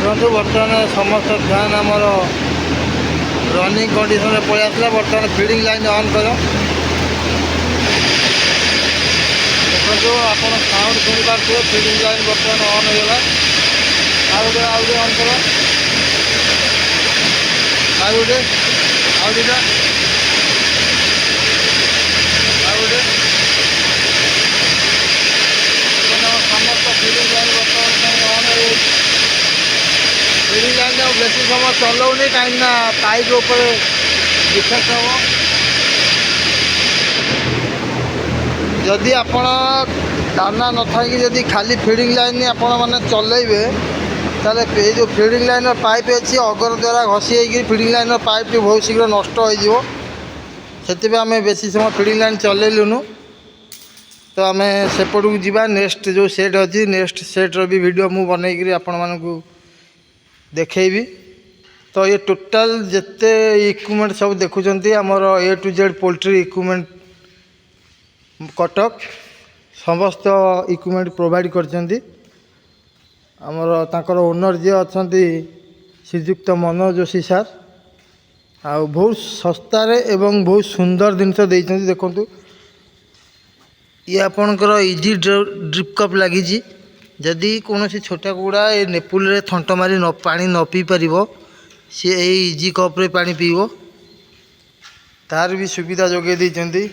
देखो बर्तमान समस्त फैन आमर रनिंग कंडीशन पलि आसला। बर्तमान फीडिंग लाइन ऑन कर देखो आप साउंड शुणी पारे। फीडिंग लाइन बर्तमान ऑन होगा। आउटे ऑन कर आउटे आउटा आउटे समस्त फीडिंग लाइन बर्तमान ऑन हो। फीडिंग लाइन बेसी समय चलाऊनी कहीं पाइप ऊपर डिफेक्ट हम। जदि आपण दाना न थी जदि खाली फीडिंग लाइन आपण मैंने चलेबे ताले ये जो फीडिंग लाइन पाइप अच्छी अगर द्वारा घसी होगी फीडिंग लाइन पाइप टी बहुत शीघ्र नष्ट हो से आम बेसी समय फीडिंग लाइन चलेलुनु। तो आम सेपट को जीवा नेक्स्ट जो सेट अच्छी नेक्स्ट सेट्र भी वीडियो मु बनईकरी आपण मानू देखी। तो ये टोटाल जिते इक्विपमेंट सब देखुं आमर A to Z poultry equipment Cuttack समस्त इक्विपमेंट प्रोवाइड करछंती। आमर ताकर ओनर जी अच्छा श्रीजुक्त मनोज जोशी सर आ बहुत सस्तार एवं बहुत सुंदर जिनस देखु। ये आपणकर इजी ड्रिप कप लगी। जदि कौन छोटा कुकुड़ा ये नेपुल रे थंट मारी न पानी न पी पार सी इजी कप्रे पा पीब तार भी सुविधा जोगे देइछंती।